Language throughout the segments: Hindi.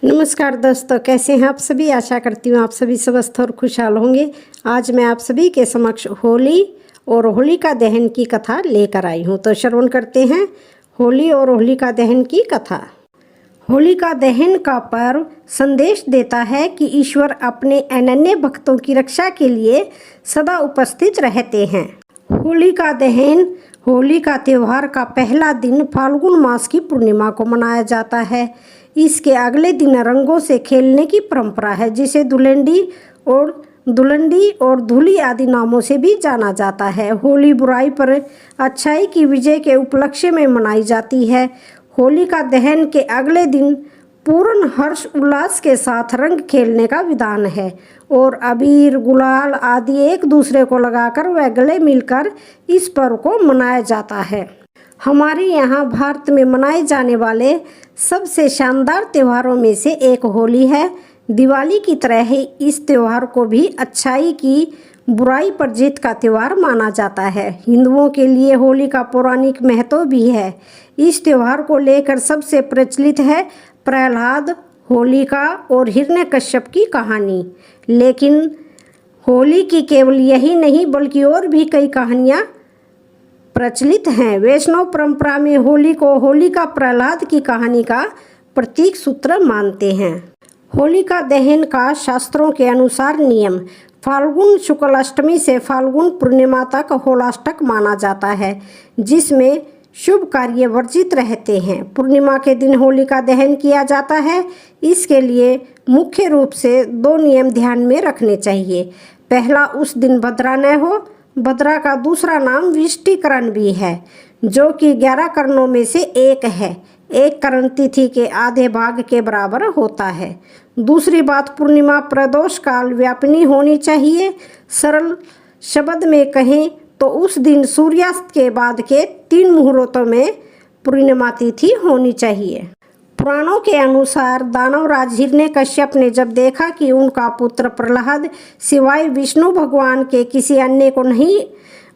नमस्कार दोस्तों, कैसे हैं आप सभी। आशा करती हूँ आप सभी स्वस्थ और खुशहाल होंगे। आज मैं आप सभी के समक्ष होली और होलिका दहन की कथा लेकर आई हूँ। तो श्रवण करते हैं होली और होलिका दहन की कथा। होलिका दहन का पर्व संदेश देता है कि ईश्वर अपने अनन्य भक्तों की रक्षा के लिए सदा उपस्थित रहते हैं। होलिका दहन होली का त्यौहार का पहला दिन फाल्गुन मास की पूर्णिमा को मनाया जाता है। इसके अगले दिन रंगों से खेलने की परंपरा है, जिसे दुलंडी और धूली आदि नामों से भी जाना जाता है। होली बुराई पर अच्छाई की विजय के उपलक्ष्य में मनाई जाती है। होलिका दहन के अगले दिन पूर्ण हर्ष उल्लास के साथ रंग खेलने का विधान है और अबीर गुलाल आदि एक दूसरे को लगाकर व गले मिलकर इस पर्व को मनाया जाता है। हमारे यहाँ भारत में मनाए जाने वाले सबसे शानदार त्योहारों में से एक होली है। दिवाली की तरह ही इस त्योहार को भी अच्छाई की बुराई पर जीत का त्यौहार माना जाता है। हिंदुओं के लिए होली का पौराणिक महत्व भी है। इस त्यौहार को लेकर सबसे प्रचलित है प्रहलाद, होलिका और हिरण्यकश्यप की कहानी। लेकिन होली की केवल यही नहीं बल्कि और भी कई कहानियाँ प्रचलित हैं। वैष्णव परंपरा में होली को होलिका प्रहलाद की कहानी का प्रतीक सूत्र मानते हैं। होलिका दहन का शास्त्रों के अनुसार नियम: फाल्गुन शुक्ल अष्टमी से फाल्गुन पूर्णिमा तक होलाष्टक माना जाता है, जिसमें शुभ कार्य वर्जित रहते हैं। पूर्णिमा के दिन होलिका दहन किया जाता है। इसके लिए मुख्य रूप से 2 नियम ध्यान में रखने चाहिए। पहला, उस दिन भद्रा न हो। भद्रा का दूसरा नाम विष्टिकरण भी है, जो कि 11 करणों में से एक है। एक करण तिथि के आधे भाग के बराबर होता है। दूसरी बात, पूर्णिमा प्रदोष काल व्यापिनी होनी चाहिए। सरल शब्द में कहें तो उस दिन सूर्यास्त के बाद के 3 मुहूर्तों में पूर्णिमा तिथि होनी चाहिए। पुराणों के अनुसार दानवराज हिरण्यकश्यप ने जब देखा कि उनका पुत्र प्रहलाद सिवाय विष्णु भगवान के किसी अन्य को नहीं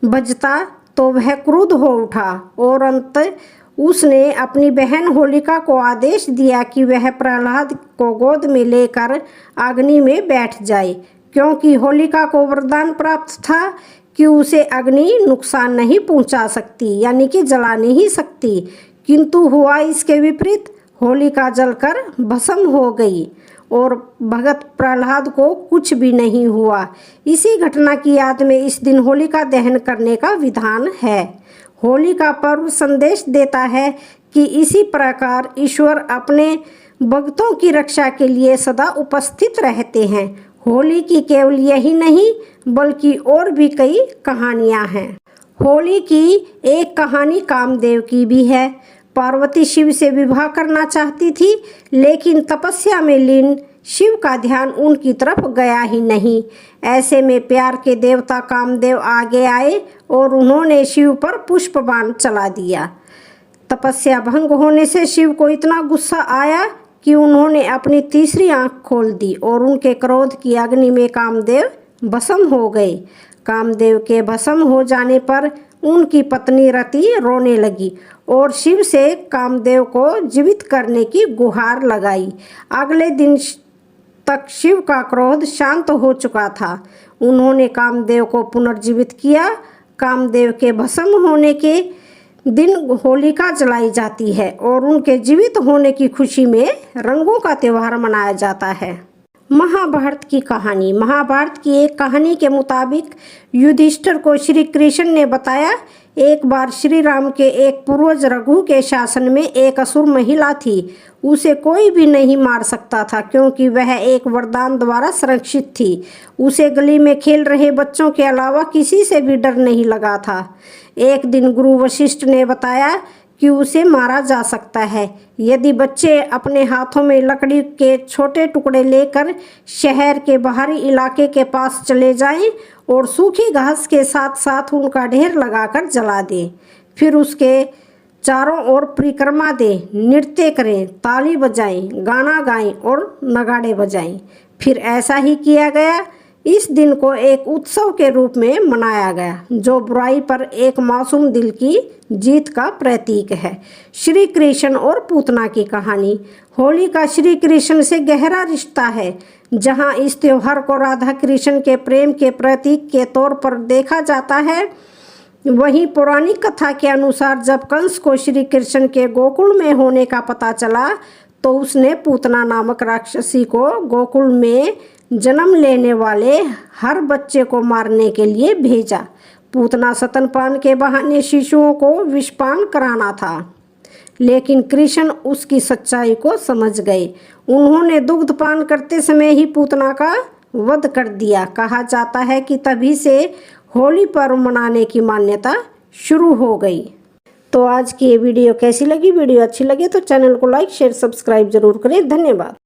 भजता, तो वह क्रुद्ध हो उठा और अंत उसने अपनी बहन होलिका को आदेश दिया कि वह प्रहलाद को गोद में लेकर अग्नि में बैठ जाए, क्योंकि होलिका को वरदान प्राप्त था कि उसे अग्नि नुकसान नहीं पहुंचा सकती, यानी कि जला नहीं सकती। किंतु हुआ इसके विपरीत। होलिका जलकर भस्म हो गई और भगत प्रहलाद को कुछ भी नहीं हुआ। इसी घटना की याद में इस दिन होलिका दहन करने का विधान है। होली का पर्व संदेश देता है कि इसी प्रकार ईश्वर अपने भक्तों की रक्षा के लिए सदा उपस्थित रहते हैं। होली की केवल यही नहीं बल्कि और भी कई कहानियाँ हैं। होली की एक कहानी कामदेव की भी है। पार्वती शिव से विवाह करना चाहती थी, लेकिन तपस्या में लीन शिव का ध्यान उनकी तरफ गया ही नहीं। ऐसे में प्यार के देवता कामदेव आगे आए और उन्होंने शिव पर पुष्प बाण चला दिया। तपस्या भंग होने से शिव को इतना गुस्सा आया कि उन्होंने अपनी तीसरी आंख खोल दी और उनके क्रोध की अग्नि में कामदेव भस्म हो गए। कामदेव के भस्म हो जाने पर उनकी पत्नी रति रोने लगी और शिव से कामदेव को जीवित करने की गुहार लगाई। अगले दिन तक शिव का क्रोध शांत हो चुका था। उन्होंने कामदेव को पुनर्जीवित किया। कामदेव के भस्म होने के दिन होलिका जलाई जाती है और उनके जीवित होने की खुशी में रंगों का त्यौहार मनाया जाता है। महाभारत की कहानी। महाभारत की एक कहानी के मुताबिक युधिष्ठिर को श्री कृष्ण ने बताया, एक बार श्री राम के एक पूर्वज रघु के शासन में एक असुर महिला थी। उसे कोई भी नहीं मार सकता था, क्योंकि वह एक वरदान द्वारा संरक्षित थी। उसे गली में खेल रहे बच्चों के अलावा किसी से भी डर नहीं लगा था। एक दिन गुरु वशिष्ठ ने बताया कि उसे मारा जा सकता है यदि बच्चे अपने हाथों में लकड़ी के छोटे टुकड़े लेकर शहर के बाहरी इलाके के पास चले जाएं और सूखी घास के साथ साथ उनका ढेर लगाकर जला दें। फिर उसके चारों ओर परिक्रमा दें, नृत्य करें, ताली बजाएं, गाना गाएं और नगाड़े बजाएं। फिर ऐसा ही किया गया। इस दिन को एक उत्सव के रूप में मनाया गया जो बुराई पर एक मासूम दिल की जीत का प्रतीक है। श्री कृष्ण और पूतना की कहानी। होली का श्री कृष्ण से गहरा रिश्ता है। जहां इस त्योहार को राधा कृष्ण के प्रेम के प्रतीक के तौर पर देखा जाता है, वहीं पौराणिक कथा के अनुसार जब कंस को श्री कृष्ण के गोकुल में होने का पता चला तो उसने पूतना नामक राक्षसी को गोकुल में जन्म लेने वाले हर बच्चे को मारने के लिए भेजा। पूतना स्तनपान के बहाने शिशुओं को विषपान कराना था, लेकिन कृष्ण उसकी सच्चाई को समझ गए। उन्होंने दुग्धपान करते समय ही पूतना का वध कर दिया। कहा जाता है कि तभी से होली पर्व मनाने की मान्यता शुरू हो गई। तो आज की ये वीडियो कैसी लगी? वीडियो अच्छी लगे तो चैनल को लाइक शेयर सब्सक्राइब जरूर करें। धन्यवाद।